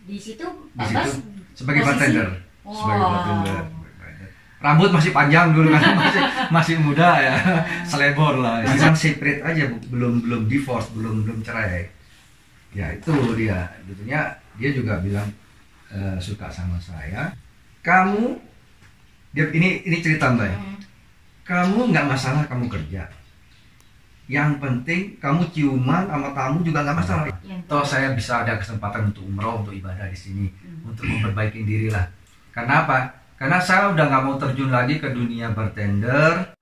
Di situ Di situ sebagai posisi? bartender. Oh. Sebagai bartender. Rambut masih panjang dulu kan, masih muda ya, selebor lah. Sekarang separate aja, belum divorce, belum cerai. Ya itu dia, tentunya dia juga bilang suka sama saya. Kamu, ini cerita Mbak. Kamu nggak masalah kamu kerja. Yang penting kamu ciuman sama tamu juga nggak masalah. Toh saya bisa ada kesempatan untuk umroh, untuk ibadah di sini, untuk memperbaiki diri lah. Karena apa? Karena saya udah nggak mau terjun lagi ke dunia bartender.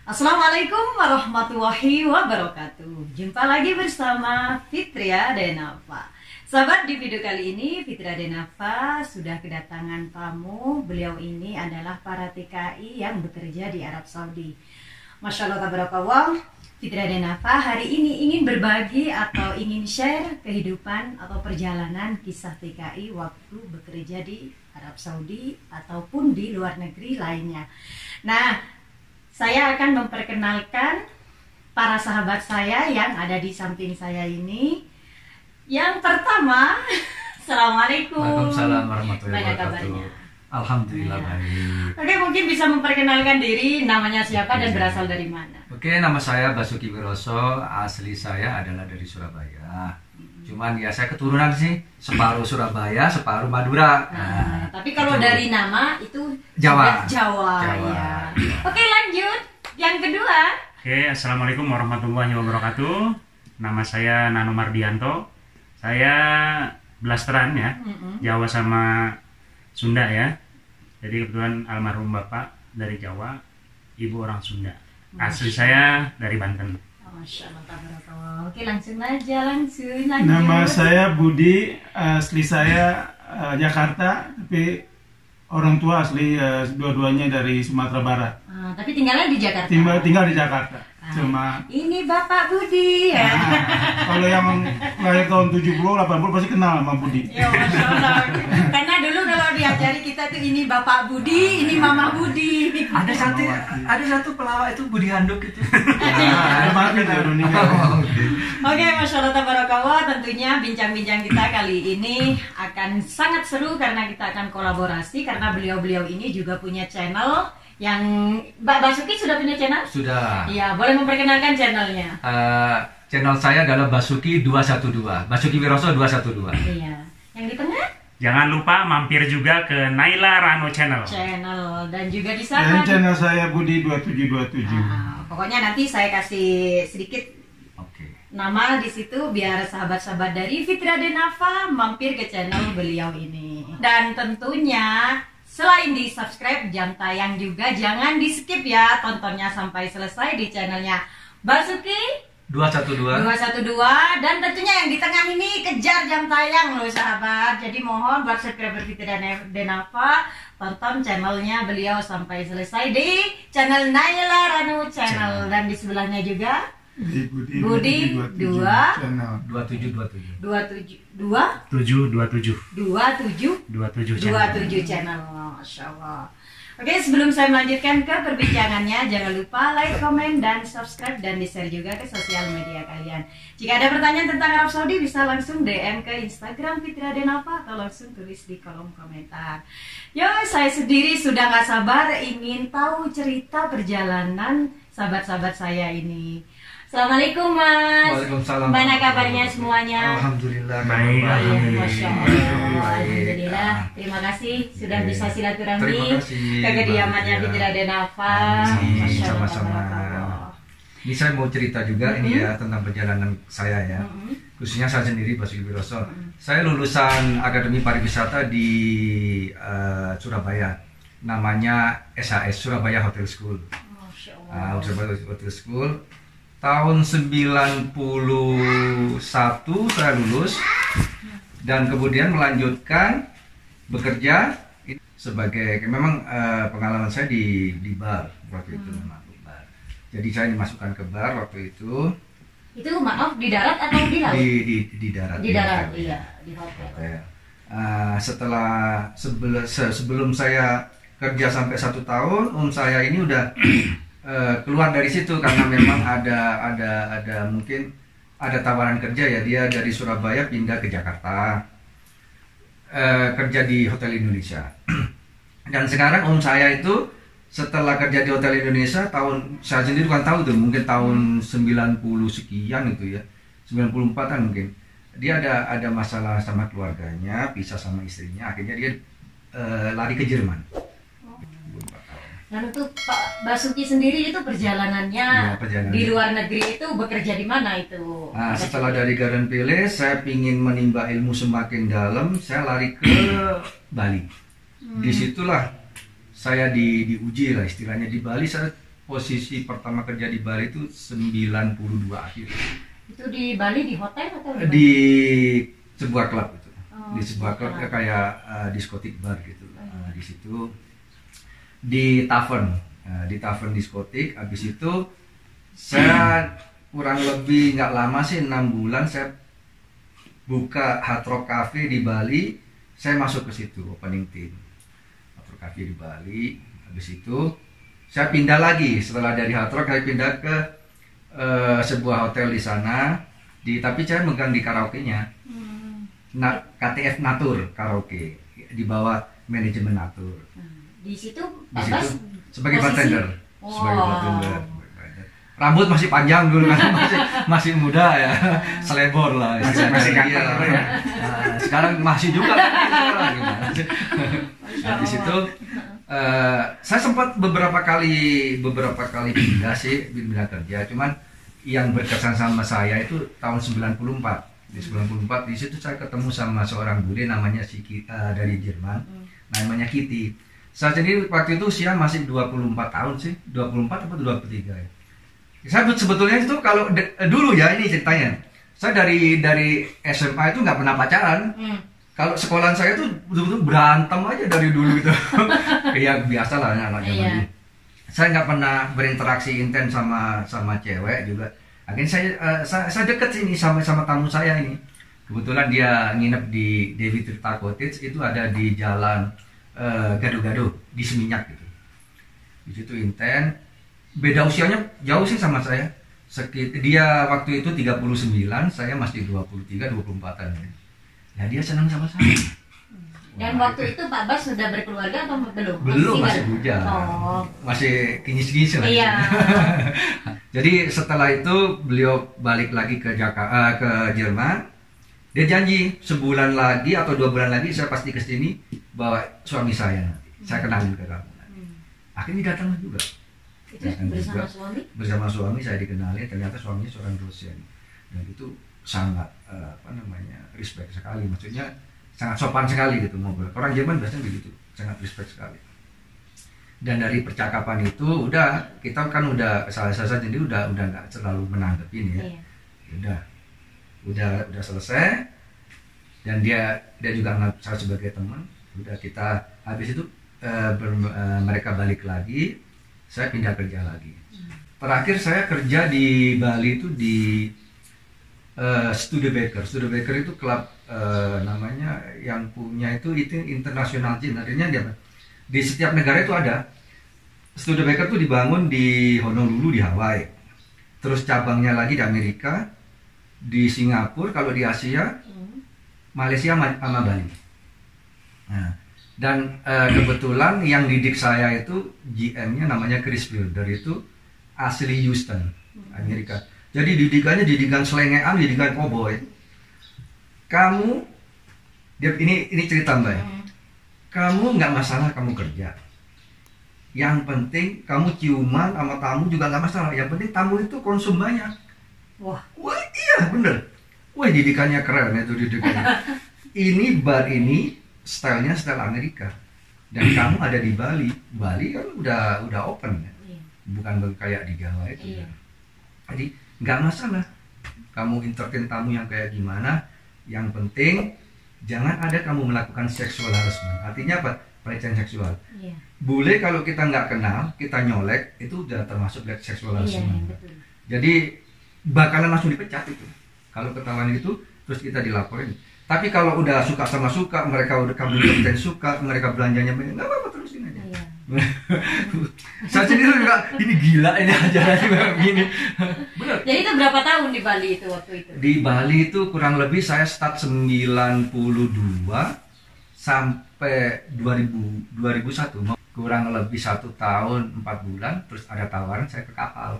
Assalamualaikum warahmatullahi wabarakatuh. Jumpa lagi bersama Fitria Denafa. Sahabat, di video kali ini Fitria Denafa sudah kedatangan tamu. Beliau ini adalah para TKI yang bekerja di Arab Saudi. Masya Allah tabarakallah. Fitria Denafa hari ini ingin berbagi atau ingin share kehidupan atau perjalanan kisah TKI waktu bekerja di Arab Saudi ataupun di luar negeri lainnya. Nah, saya akan memperkenalkan para sahabat saya yang ada di samping saya ini. Yang pertama, Assalamualaikum. Waalaikumsalam warahmatullahi Bagaimana wabarakatuh. kabarnya? Alhamdulillah baik. Oke, mungkin bisa memperkenalkan diri, namanya siapa dan berasal dari mana? Oke, nama saya Basuki Wiroso. Asli saya adalah dari Surabaya. Cuman ya saya keturunan sih, separuh Surabaya, separuh Madura. Tapi kalau itu dari nama itu Jawa. Jawa. Ya. Oke, lanjut. Yang kedua. Oke, Assalamualaikum warahmatullahi wabarakatuh. Nama saya Nano Mardianto. Saya blasteran ya, Jawa sama Sunda ya. Jadi kebetulan almarhum bapak dari Jawa, ibu orang Sunda. Asli saya dari Banten. Masya Allah, tabarakallah. Oke, langsung aja, lanjut. Nama saya Budi, asli saya Jakarta, tapi orang tua asli dua-duanya dari Sumatera Barat. Tapi tinggalnya di Jakarta. Tinggal di Jakarta. Cuma ini Bapak Budi ya. Kalau yang lahir tahun 70, 80 pasti kenal sama Budi. Ya, Masya Allah. Karena dulu kalau diajari kita tuh ini Bapak Budi, ini Mama Budi. Ada satu pelawak itu Budi Handuk itu. Mati dia udah meninggal. Oke, Masya Allah tabarakallah. Tentunya bincang-bincang kita kali ini akan sangat seru karena kita akan kolaborasi karena beliau-beliau ini juga punya channel. Yang Mbak Basuki sudah punya channel? Sudah. Iya, boleh memperkenalkan channelnya. Channel saya adalah Basuki 212. Basuki Wiroso 212. Iya. Yang di tengah? Jangan lupa mampir juga ke Naila Rano Channel. Dan juga di Dan sana. channel saya Budi 2727. Pokoknya nanti saya kasih sedikit Oke. nama di situ biar sahabat-sahabat dari Fitria Denafa mampir ke channel beliau ini. Dan tentunya selain di subscribe, jam tayang juga jangan di skip ya, tontonnya sampai selesai di channelnya Basuki 212. Dan tentunya yang di tengah ini kejar jam tayang loh sahabat. Jadi mohon buat subscriber Fitria Denafa tonton channelnya beliau sampai selesai di channel Naila Ranu Channel. Dan di sebelahnya juga Budi 27 channel. Masya Allah. Oke, sebelum saya melanjutkan ke perbincangannya, jangan lupa like, komen, dan subscribe dan di-share juga ke sosial media kalian. Jika ada pertanyaan tentang Arab Saudi bisa langsung DM ke Instagram Fitria Denafa atau langsung tulis di kolom komentar. Yo, saya sendiri sudah gak sabar ingin tahu cerita perjalanan sahabat-sahabat saya ini. Assalamualaikum Mas. Waalaikumsalam. Gimana kabarnya semuanya? Alhamdulillah. Baik. Masya Allah. Alhamdulillah. Terima kasih sudah bisa silaturahmi ke kediamannya Fitria Denafa. Masya Allah. Sama-sama. Ini saya mau cerita juga ini ya tentang perjalanan saya ya. Khususnya saya sendiri Basuki Wiroso. Saya lulusan Akademi Pariwisata di Surabaya. Namanya SAS, Surabaya Hotel School. Masya Allah. Surabaya Hotel School. Tahun 91 saya lulus dan kemudian melanjutkan bekerja sebagai memang pengalaman saya di bar waktu itu memang bar. Jadi saya dimasukkan ke bar waktu itu. Itu maaf di darat atau di laut? Di darat. Di darat, iya, di hotel. Sebelum saya kerja sampai 1 tahun, om saya ini udah keluar dari situ karena memang ada mungkin ada tawaran kerja ya. Dia dari Surabaya pindah ke Jakarta, kerja di Hotel Indonesia. Dan sekarang om saya itu setelah kerja di Hotel Indonesia saya sendiri bukan tahu tuh, mungkin tahun 90 sekian itu ya, 94-an mungkin. Dia ada masalah sama keluarganya, pisah sama istrinya, akhirnya dia lari ke Jerman. Dan untuk Pak Basuki sendiri itu perjalanannya di luar negeri itu bekerja di mana itu? Nah, setelah dari Garden Pele, saya ingin menimba ilmu semakin dalam, saya lari ke Bali. Disitulah saya diuji lah istilahnya. Di Bali saya posisi pertama kerja di Bali itu 92 akhir. Itu di Bali di hotel atau di sebuah klub itu. Di sebuah klub kayak diskotik bar gitu. Di situ di tavern diskotik. Habis itu saya kurang lebih nggak lama sih, 6 bulan saya buka Hard Rock Cafe di Bali. Saya masuk ke situ opening team Hard Rock Cafe di Bali. Habis itu saya pindah lagi, setelah dari Hard Rock saya pindah ke sebuah hotel di sana. Tapi saya megang di karaoke-nya. KTF Natur Karaoke, di bawah manajemen Natur. Di situ sebagai bartender. Sebagai bartender. Rambut masih panjang dulu kan, masih muda ya, selebor lah. Masih ganteng ya. Sekarang masih juga kan, di situ saya sempat beberapa kali pindah kerja, cuman yang berkesan sama saya itu tahun 94. Di 94 di situ saya ketemu sama seorang bule namanya dari Jerman, namanya Kitty. Saya sendiri waktu itu usia masih 24 tahun sih, 24 atau 23 ya. Saya sebetulnya itu kalau dulu ya, ini ceritanya. Saya dari SMA itu nggak pernah pacaran. Kalau sekolahan saya tuh betul-betul berantem aja dari dulu gitu. Ya biasa lah anak zaman dulu. Saya nggak pernah berinteraksi intens sama cewek juga. Akhirnya saya deket sini sama tamu saya ini. Kebetulan dia nginep di Dewi Tirta Cottage, itu ada di jalan Gado-Gado di Seminyak gitu. Di situ intens. Beda usianya jauh sih sama saya. Dia waktu itu 39, saya masih 23-24an ya. Nah, dia senang sama saya. Dan waktu itu Pak Bas sudah berkeluarga atau belum? Belum, masih bujang. Masih kinyis-kinyis lah. Iya. Jadi setelah itu beliau balik lagi ke Jerman. Dia janji sebulan lagi atau 2 bulan lagi saya pasti kesini bawa suami saya nanti. Saya kenalin ke kamu nanti. Akhirnya datang juga. Itu bersama suami? Bersama suami saya dikenali, ternyata suaminya seorang dosen. Dan itu sangat respect sekali. Maksudnya sangat sopan sekali gitu ngobrol. Orang Jerman biasanya begitu, sangat respect sekali. Dan dari percakapan itu kita kan saya sendiri udah nggak terlalu menanggepin ya. Iya. Udah selesai. Dan dia juga anggap saya sebagai teman. Udah kita habis itu mereka balik lagi. Saya pindah kerja lagi. Terakhir saya kerja di Bali itu di Studebaker. Studebaker itu klub namanya yang punya itu internasional gin. Artinya di setiap negara itu ada. Studebaker itu dibangun di Honolulu di Hawaii. Terus cabangnya lagi di Amerika, di Singapura, kalau di Asia, Malaysia sama Bali. Nah, dan kebetulan yang didik saya itu GM-nya namanya Chris Wilder, itu asli Houston, Amerika. Jadi didikan selengean, didikan cowboy. Ini cerita Mbak. Kamu nggak masalah kamu kerja. Yang penting kamu ciuman sama tamu juga nggak masalah. Yang penting tamu itu konsum banyak. Wah iya bener. Wah didikannya keren itu didikannya. Ini bar ini stylenya style Amerika. Dan kamu ada di Bali. Bali kan udah open ya. Bukan kayak di Jawa itu. Iya. Jadi nggak masalah. Kamu entertain tamu yang kayak gimana. Yang penting jangan ada kamu melakukan sexual harassment. Artinya apa? Pelecehan seksual. Iya. Bule kalau kita nggak kenal, kita nyolek, itu udah termasuk sexual harassment. Iya, betul. Jadi bakalan langsung dipecat itu. Kalau ketahuan itu, terus kita dilaporin. Tapi kalau udah suka sama suka, mereka udah kamu kapten suka, mereka belanjanya banyak, nggak apa-apa, terusin aja. Iya. Saya sendiri juga ini gila ini ajarannya begini. Bener. Jadi itu berapa tahun di Bali itu waktu itu? Di Bali itu kurang lebih saya start 92 sampai 2001, kurang lebih 1 tahun 4 bulan. Terus ada tawaran saya ke kapal.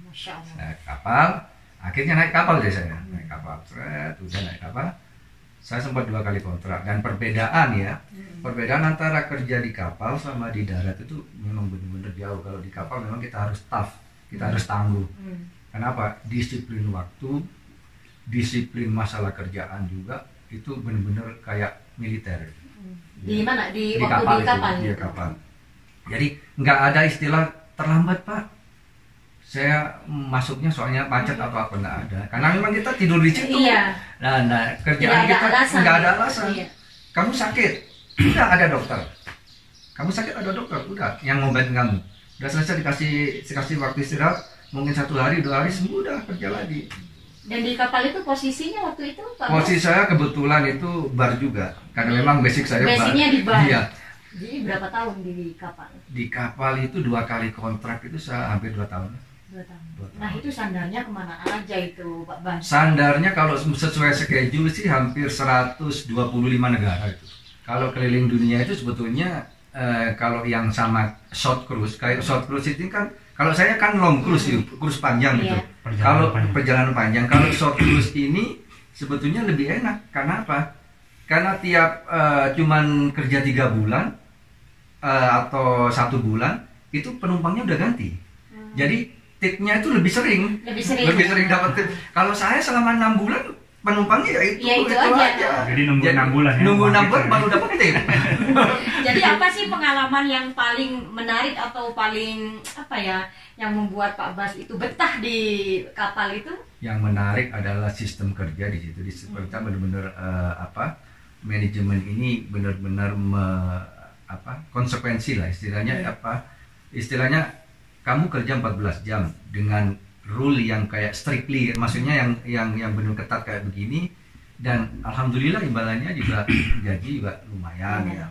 Masya Allah. Saya ke kapal, akhirnya naik kapal deh saya. Naik kapal, udah naik kapal. Saya sempat 2 kali kontrak, dan perbedaan ya, perbedaan antara kerja di kapal sama di darat itu memang benar-benar jauh. Kalau di kapal memang kita harus tough, kita harus tangguh. Kenapa? Disiplin waktu, disiplin masalah kerjaan juga itu benar-benar kayak militer. Di mana? Di waktu kapal di kapal itu, itu? di kapal. Jadi nggak ada istilah terlambat Pak. Saya masuknya soalnya macet atau apa, nggak ada. Karena memang kita tidur di situ. Iya. Nah Tidak kerjaan ada kita alasan. nggak ada alasan. Iya. Kamu sakit, udah ada dokter. Kamu sakit ada dokter, udah yang ngobatin kamu. Udah selesai dikasih waktu istirahat, mungkin 1 hari 2 hari sembuh, udah kerja lagi. Dan di kapal itu posisinya waktu itu Pak Posisi saya kebetulan itu bar juga, karena memang basic saya bar. Basicnya di bar. Iya. Jadi berapa tahun di kapal? Di kapal itu 2 kali kontrak itu saya hampir 2 tahun. 2 tahun. 2 tahun. Nah itu sandarnya kemana aja itu Pak Bas? Sandarnya kalau sesuai schedule sih hampir 125 negara itu. Kalau keliling dunia itu sebetulnya kalau yang sama short cruise, kayak short cruise itu kan, kalau saya kan long cruise, cruise panjang gitu. Iya. Kalau perjalanan panjang, kalau short cruise ini sebetulnya lebih enak. Karena apa? Karena tiap cuman kerja 3 bulan atau 1 bulan itu penumpangnya udah ganti. Jadi tipnya itu lebih sering dapat tip. Kalau saya selama 6 bulan penumpangnya ya itu aja. Jadi nunggu 6 bulan ya. Nunggu 6 bulan baru dapat tip. Jadi apa sih pengalaman yang paling menarik atau paling apa ya yang membuat Pak Bas itu betah di kapal itu? Yang menarik adalah sistem kerja di situ. Kita benar-benar manajemen ini benar-benar konsekuensi lah istilahnya. Istilahnya kamu kerja 14 jam dengan rule yang kayak strictly, maksudnya yang benar ketat kayak begini, dan alhamdulillah imbalannya juga gaji juga lumayan ya.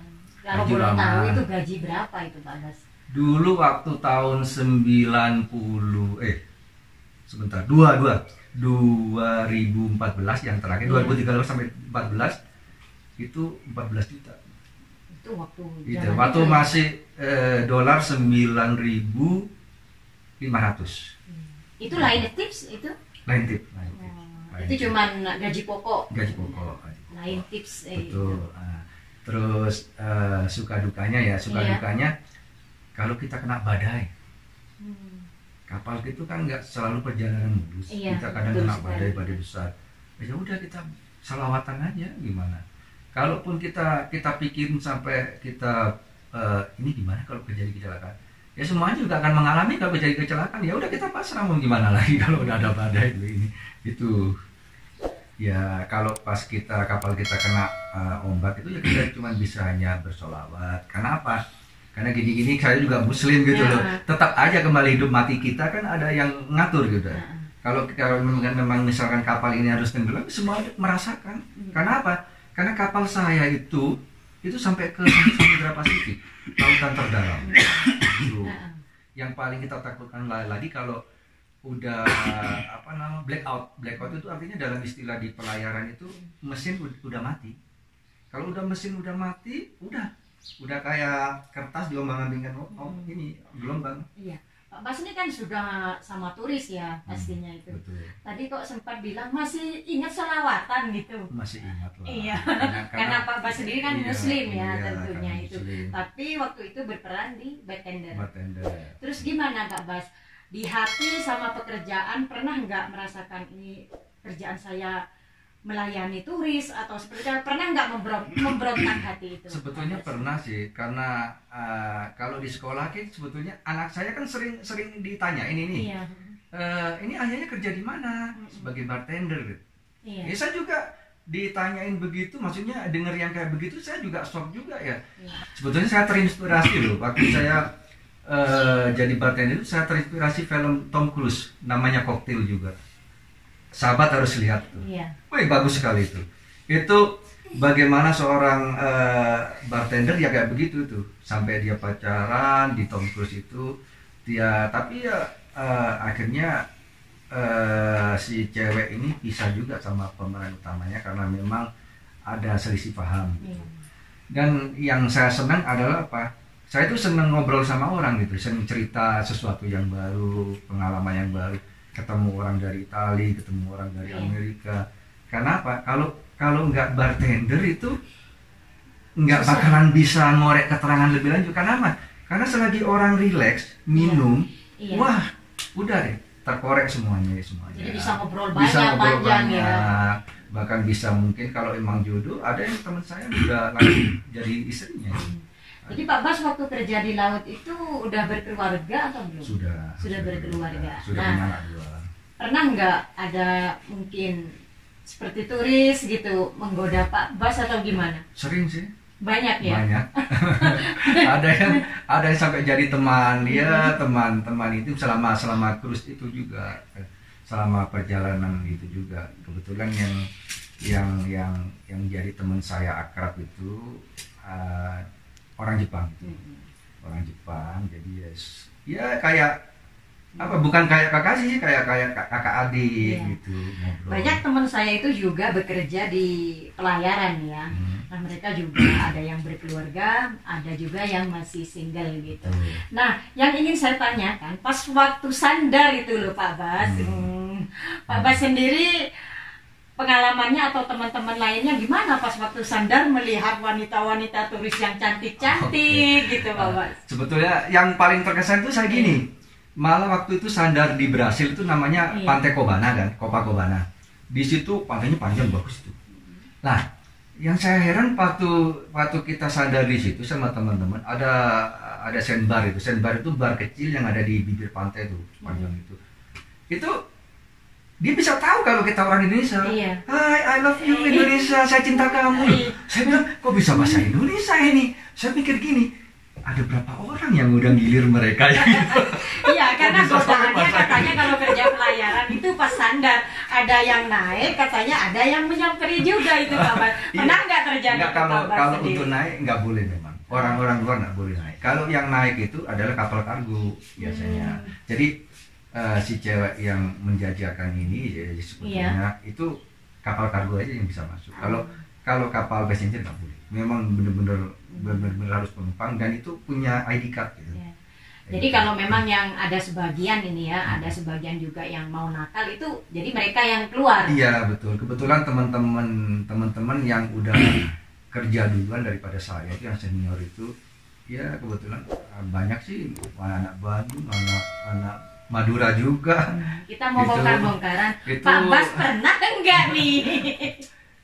Kalau Gaji boleh lama. tahu itu gaji berapa itu Pak Bas? Dulu waktu tahun 2014 yang terakhir, 2013 sampai 14 itu 14 juta. Itu waktu Gitu. Waktu masih dolar 9.500. Itu lain tips itu? Lain tip. Itu cuman gaji pokok. Gaji pokok. Lain tips. Betul. Terus suka dukanya ya, dukanya kalau kita kena badai. Kapal itu kan nggak selalu perjalanan mulus. Iya, Kita kadang betul kena sekali. badai besar. Ya udah kita salawatan aja gimana. Kalaupun kita pikirin sampai kita ini gimana kalau terjadi kecelakaan. Ya semuanya juga akan mengalami kalau terjadi kecelakaan. Ya udah kita pasrah, mau gimana lagi kalau udah ada badai ini. Itu. Ya kalau pas kapal kita kena ombak itu ya kita cuma bisa hanya bersolawat. Karena apa? Karena gini-gini saya juga muslim gitu loh. Tetap aja kembali hidup mati kita kan ada yang ngatur gitu. Kalau memang misalkan kapal ini harus tenggelam, semua merasakan. Karena apa? Karena kapal saya itu sampai ke Samudra Pasifik, lautan terdalam. Yang paling kita takutkan lagi kalau udah blackout. Blackout itu artinya dalam istilah di pelayaran itu mesin udah mati. Kalau udah mesin udah mati, udah kayak kertas diombang-ambingkan ini gelombang. Iya. Pak Bas ini kan sudah sama turis ya pastinya itu. Betul. Tadi kok sempat bilang masih ingat selawatan gitu. Masih ingat lah. Iya. Karena Pak Bas sendiri kan muslim ya tentunya kan itu. muslim. Tapi waktu itu berperan di bartender. Bartender. Terus gimana Kak Bas? Di hati sama pekerjaan pernah nggak merasakan ini kerjaan saya melayani turis atau seperti itu, pernah nggak memberontak hati itu? Sebetulnya pernah sih, karena kalau di sekolah kan sebetulnya anak saya kan sering ditanyain ini. Iya. Ini ayahnya kerja di mana? Sebagai bartender gitu. Iya. Ya saya juga ditanyain begitu, maksudnya denger yang kayak begitu saya juga shock juga ya. Iya. Sebetulnya saya terinspirasi loh waktu saya jadi bartender itu, saya terinspirasi film Tom Cruise namanya Cocktail juga. Sahabat harus lihat tuh. Iya. Wih, bagus sekali itu. itu bagaimana seorang bartender ya kayak begitu tuh, sampai dia pacaran di Tom Cruise itu dia, tapi ya akhirnya si cewek ini pisah juga sama pemeran utamanya karena memang ada selisih paham. Dan yang saya senang adalah apa? Saya tuh senang ngobrol sama orang gitu, senang cerita sesuatu yang baru, pengalaman yang baru, ketemu orang dari Italia, ketemu orang dari Amerika. Karena apa? Kalau nggak bartender itu nggak bakalan bisa ngorek keterangan lebih lanjut. Karena apa? Karena selagi orang rileks minum, wah udah deh terkorek semuanya. Jadi bisa ngobrol Bisa ngobrol panjang ya. Bahkan bisa mungkin kalau emang jodoh, ada yang teman saya udah lagi jadi istrinya. Jadi Pak Bas waktu kerja di laut itu udah berkeluarga atau belum? Sudah berkeluarga. Sudah Nah, punya anak 2. pernah nggak ada mungkin seperti turis gitu menggoda Pak Bas atau gimana? Sering sih. Banyak ya? Banyak. ada yang sampai jadi teman dia, teman-teman itu selama cruise itu juga, selama perjalanan itu juga. Kebetulan yang jadi teman saya akrab itu orang Jepang itu. Orang Jepang, jadi ya kayak apa, bukan kayak kakak sih, kayak kakak adik gitu ngobrol. Banyak teman saya itu juga bekerja di pelayaran ya. Nah, mereka juga ada yang berkeluarga, ada juga yang masih single gitu. Nah, yang ingin saya tanyakan, pas waktu sandar itu loh Pak Bas, Pak Bas sendiri pengalamannya atau teman-teman lainnya gimana pas waktu sandar melihat wanita-wanita turis yang cantik-cantik gitu Pak Bas? Sebetulnya yang paling terkesan itu saya gini, malah waktu itu sandar di Brasil itu namanya Pantai Copacabana kan, Copacabana. Di situ pantainya panjang bagus itu. Nah, yang saya heran waktu kita sandar di situ sama teman-teman, ada sandbar itu. Sandbar itu bar kecil yang ada di bibir pantai itu, panjang itu. Itu dia bisa tahu kalau kita orang Indonesia. Hai, I love you Indonesia, saya cinta kamu. Saya bilang, kok bisa bahasa Indonesia ini? Saya pikir gini, ada berapa orang yang udah gilir mereka ya? Iya, karena godaannya katanya kalau kerja pelayaran itu pas sandar ada yang naik, katanya ada yang menyamperi juga itu Pak Bas. Pernah nggak terjadi? Nggak, kalau untuk naik nggak boleh memang. Orang-orang luar nggak boleh naik. Kalau yang naik itu adalah kapal kargo biasanya. Jadi si cewek yang menjajakan ini jadi sebetulnya itu kapal kargo aja yang bisa masuk. Kalau kapal passenger nggak boleh. Memang benar-benar harus penumpang dan itu punya ID card gitu. Jadi kalau memang yang ada sebagian ini ya, ada sebagian juga yang mau nakal itu, jadi mereka yang keluar. Iya betul. Kebetulan teman-teman yang udah kerja duluan daripada saya itu yang senior itu, ya kebetulan banyak sih anak Bandung, anak Madura juga. Kita mau bongkar-bongkaran. Pak Bas pernah enggak nih?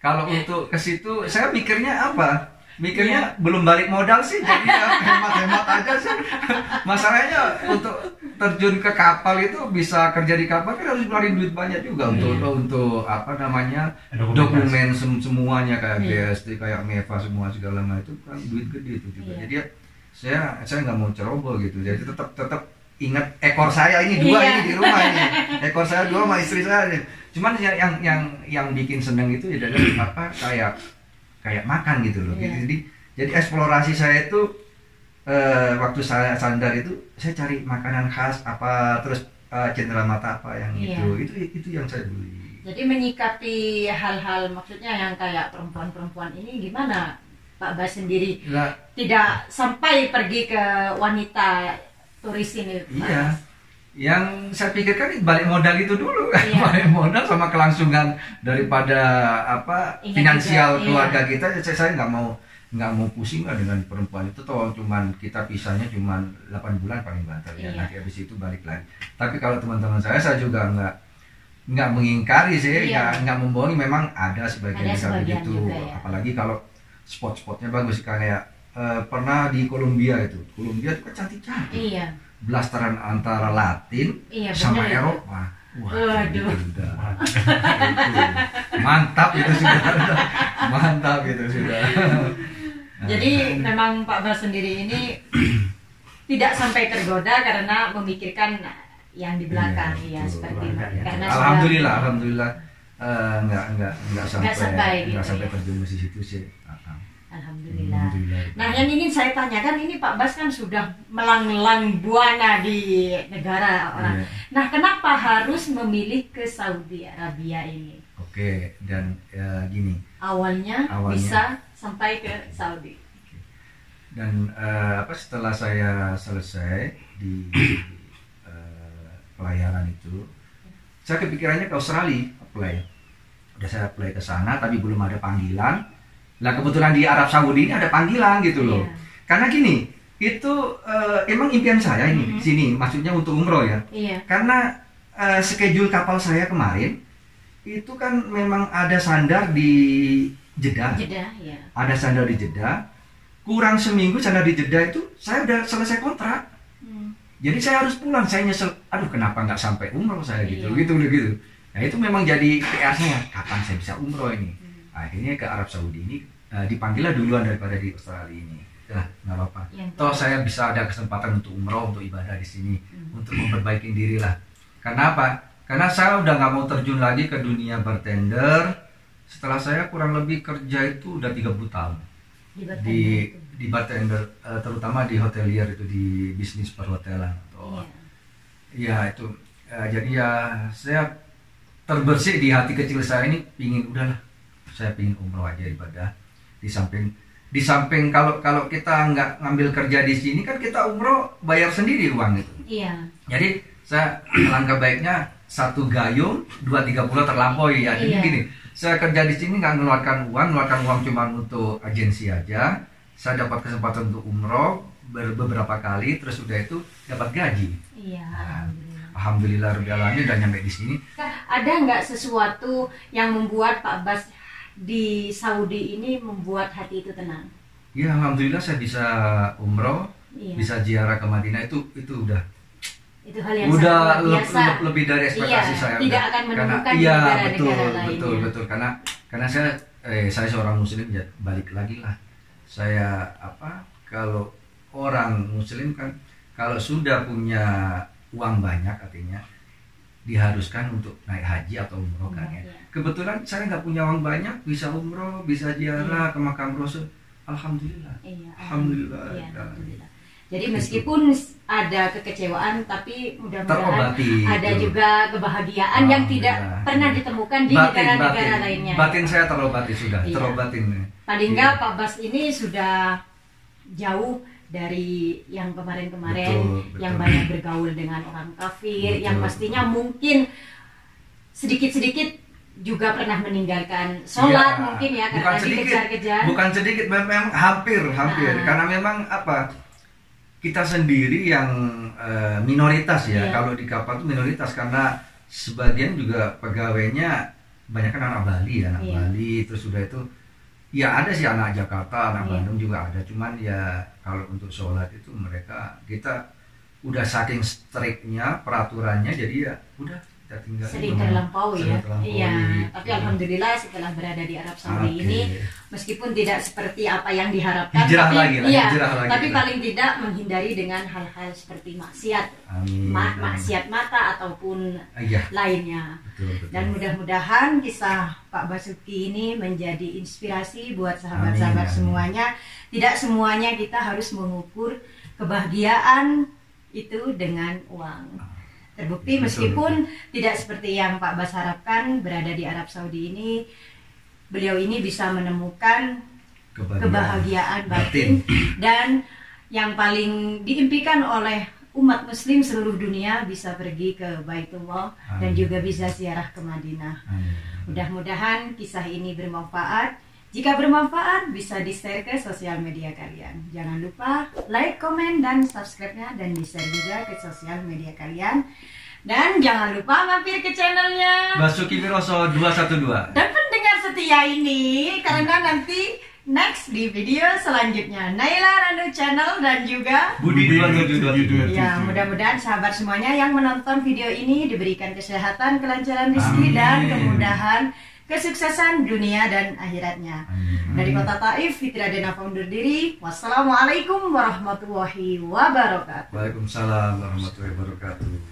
Kalau untuk ke situ saya mikirnya apa? Mikirnya belum balik modal sih, jadi ya hemat-hemat aja sih. Masalahnya untuk terjun ke kapal itu bisa kerja di kapal kan harus keluarin duit banyak juga untuk apa namanya dokumen semuanya kayak GST, kayak MEVA semua segala macam itu kan duit gede itu juga. Jadi ya saya nggak mau ceroboh gitu. Jadi tetap ingat ekor saya ini 2 ini di rumah ini. Ekor saya 2 sama istri saya. Cuman yang bikin seneng itu adalah apa kayak makan gitu loh. Jadi eksplorasi saya itu waktu saya sandar itu saya cari makanan khas apa, terus cenderamata apa yang itu yang saya beli. Jadi menyikapi hal-hal maksudnya yang kayak perempuan-perempuan ini gimana Pak Bas sendiri? Tidak sampai pergi ke wanita turis ini. Iya. Yang saya pikirkan balik modal itu dulu, balik modal sama kelangsungan daripada apa finansial keluarga kita. Saya nggak mau pusing lah dengan perempuan itu. Toh cuman kita pisahnya cuman 8 bulan paling banter ya. Nanti habis itu balik lagi. Tapi kalau teman-teman saya juga nggak mengingkari sih, nggak membohongi. Memang ada sebagian begitu. Apalagi kalau spot-spotnya bagus kayak pernah di Kolombia itu. Kolombia itu kan cantik-cantik. Blasteran antara Latin sama Eropa. Waduh. Itu mantap itu sudah. Mantap itu sudah. Jadi memang Pak Bas sendiri ini tidak sampai tergoda karena memikirkan yang di belakang seperti itu. Karena alhamdulillah nggak sampai gitu ya. terjerumus di situ sih. Alhamdulillah. Nah, yang ingin saya tanyakan ini Pak Bas kan sudah melanglang buana di negara orang. Iya. Nah, kenapa harus memilih ke Saudi Arabia ini? Oke, dan gini. Awalnya bisa sampai ke Saudi. Dan setelah saya selesai di pelayaran itu, saya kepikirannya ke Australia apply. Udah saya apply ke sana, tapi belum ada panggilan. Lah kebetulan di Arab Saudi ini ada panggilan gitu loh. Iya. Karena gini, itu emang impian saya ini di sini, maksudnya untuk umroh ya. Iya. Karena schedule kapal saya kemarin itu kan memang ada sandar di Jeddah. Jeddah, ya. Ada sandar di Jeddah. Kurang seminggu sandar di Jeddah itu saya udah selesai kontrak. Jadi saya harus pulang. Saya nyesel. Aduh, kenapa nggak sampai umroh saya gitu, Iya. gitu. Nah itu memang jadi PR saya. Kapan saya bisa umroh ini? Akhirnya ke Arab Saudi ini dipanggillah duluan daripada di Australia ini. Nah, nggak apa-apa. Toh saya bisa ada kesempatan untuk umroh, untuk ibadah di sini, untuk memperbaiki diri lah. Karena apa? Karena saya udah nggak mau terjun lagi ke dunia bartender. Setelah saya kurang lebih kerja itu udah 30 tahun di bartender, terutama di hotelier itu, di bisnis perhotelan. Ya itu. Jadi ya saya terbersih di hati kecil saya ini, saya pingin umroh aja ibadah. Di samping kalau kita nggak ngambil kerja di sini kan kita umroh bayar sendiri uang itu. Iya. Jadi saya langkah baiknya 1 gayung 2-3 pulau terlampaui ya. Jadi gini, saya kerja di sini nggak ngeluarkan uang cuma untuk agensi aja. Saya dapat kesempatan untuk umroh beberapa kali, terus udah itu dapat gaji. Iya. Alhamdulillah udah nyampe di sini. Ada nggak sesuatu yang membuat Pak Bas di Saudi ini membuat hati itu tenang? Ya alhamdulillah saya bisa umroh, bisa ziarah ke Madinah, itu udah. Itu hal yang udah sangat biasa. Lebih dari ekspektasi saya. Tidak akan menemukan di negara-negara lainnya. Betul. Karena saya seorang muslim ya, balik lagi lah. Saya kalau orang muslim kan kalau sudah punya uang banyak artinya diharuskan untuk naik haji atau umroh kan ya. Kebetulan saya nggak punya uang banyak, bisa umroh, bisa ziarah ke makam Rasul. Alhamdulillah. Alhamdulillah. Jadi meskipun ada kekecewaan, tapi mudah-mudahan terobati, ada juga kebahagiaan yang tidak pernah ditemukan di negara-negara lainnya. Batin saya terobati sudah, terobatin. Paling nggak Pak Bas ini sudah jauh dari yang kemarin-kemarin, yang banyak bergaul dengan orang kafir, yang pastinya mungkin sedikit-sedikit juga pernah meninggalkan sholat mungkin ya, karena dikejar-kejar. Bukan sedikit, memang hampir. Karena memang kita sendiri yang minoritas ya. Kalau di kapal itu minoritas karena sebagian juga pegawainya banyak kan anak Bali, Bali, terus sudah itu ya ada sih anak Jakarta, anak Bandung juga ada. Cuman ya kalau untuk sholat itu kita udah saking striknya peraturannya, jadi ya udah kita tinggal sering terlampaui ya. Iya, tapi alhamdulillah setelah berada di Arab Saudi ini, meskipun tidak seperti apa yang diharapkan, tapi paling tidak menghindari dengan hal-hal seperti maksiat, maksiat mata ataupun lainnya. Betul. Dan mudah-mudahan kisah Pak Basuki ini menjadi inspirasi buat sahabat-sahabat semuanya. Tidak semuanya kita harus mengukur kebahagiaan itu dengan uang. Terbukti meskipun tidak seperti yang Pak Bas harapkan, berada di Arab Saudi ini, beliau ini bisa menemukan kebahagiaan batin, dan yang paling diimpikan oleh umat muslim seluruh dunia, bisa pergi ke Baitullah dan juga bisa ziarah ke Madinah. Mudah-mudahan kisah ini bermanfaat. Jika bermanfaat, bisa di-share ke sosial media kalian. Jangan lupa like, komen, dan subscribe-nya, dan di-share juga ke sosial media kalian. Dan jangan lupa mampir ke channelnya Basuki Wiroso 212. dan pendengar setia ini, karena nanti next di video selanjutnya Naila Ranu Channel dan juga Budi 277. Ya, mudah-mudahan sahabat semuanya yang menonton video ini diberikan kesehatan, kelancaran rezeki, dan kemudahan kesuksesan dunia dan akhiratnya. Dari Kota Taif, Fitria Denafa undur diri. Wassalamualaikum warahmatullahi wabarakatuh. Waalaikumsalam warahmatullahi wabarakatuh.